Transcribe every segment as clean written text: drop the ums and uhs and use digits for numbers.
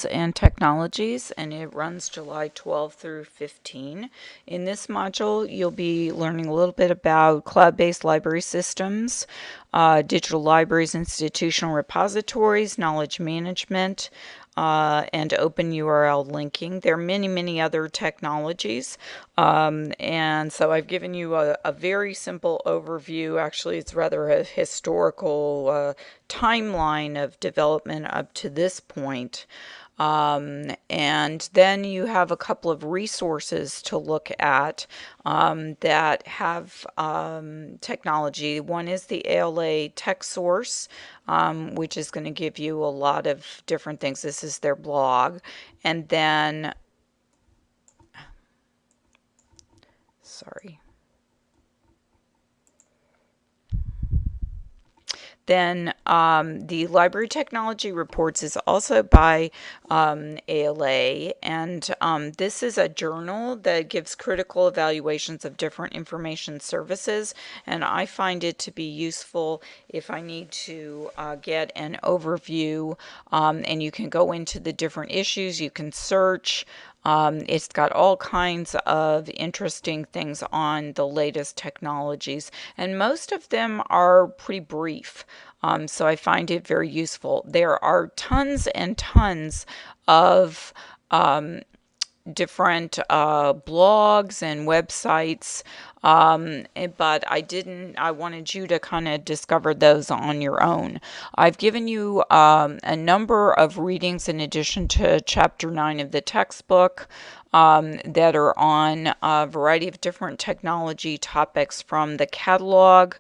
Systems and Technologies, and it runs July 12 through 15. In this module, you'll be learning a little bit about cloud-based library systems, digital libraries, institutional repositories, knowledge management, and open URL linking. There are many, many other technologies. And so I've given you a very simple overview. Actually, it's rather a historical timeline of development up to this point. And then you have a couple of resources to look at that have technology. One is the ALA Tech Source, which is going to give you a lot of different things. This is their blog. And then, sorry. Then the Library Technology Reports is also by ALA, and this is a journal that gives critical evaluations of different information services, and I find it to be useful if I need to get an overview, and you can go into the different issues, you can search. It's got all kinds of interesting things on the latest technologies, and most of them are pretty brief. So I find it very useful. There are tons and tons of different blogs and websites, but I wanted you to kind of discover those on your own. I've given you a number of readings in addition to Chapter 9 of the textbook that are on a variety of different technology topics, from the catalog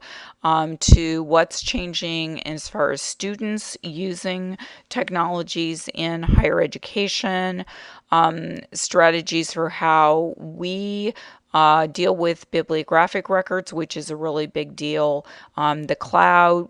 to what's changing as far as students using technologies in higher education, strategies for how we deal with bibliographic records, which is a really big deal. The cloud,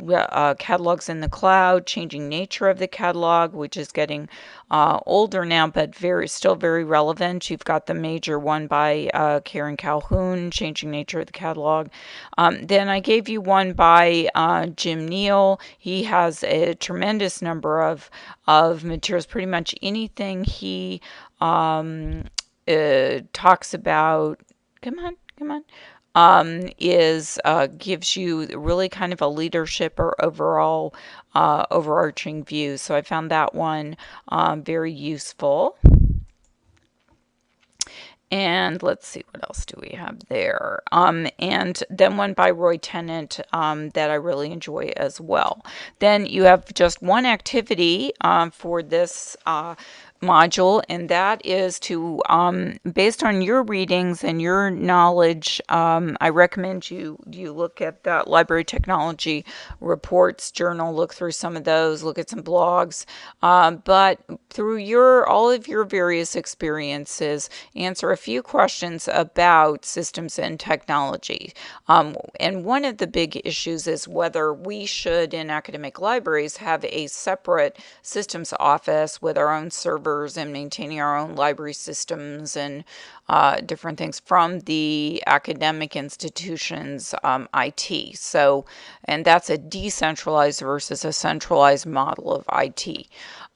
catalogs in the cloud, changing nature of the catalog, which is getting older now, but still very relevant. You've got the major one by Karen Calhoun, Changing Nature of the Catalog. Then I gave you one by Jim Neal. He has a tremendous number of materials. Pretty much anything he talks about, gives you really kind of a leadership or overall overarching view. So I found that one very useful. And let's see, what else do we have there? And then one by Roy Tennant that I really enjoy as well. Then you have just one activity for this module, and that is to, based on your readings and your knowledge, I recommend you look at that Library Technology Reports journal, look through some of those, look at some blogs, but through all of your various experiences, answer a few questions about systems and technology. And one of the big issues is whether we should, in academic libraries, have a separate systems office with our own servers and maintaining our own library systems and different things from the academic institutions' IT. So, and that's a decentralized versus a centralized model of IT.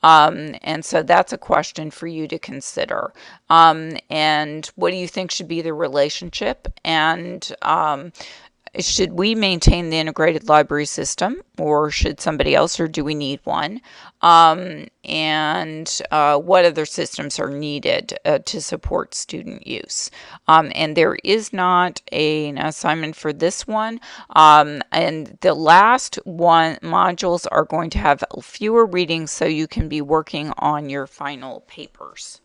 And so that's a question for you to consider. And what do you think should be the relationship? And should we maintain the integrated library system, or should somebody else, or do we need one? And what other systems are needed to support student use? And there is not an assignment for this one. And the last one modules are going to have fewer readings, so you can be working on your final papers.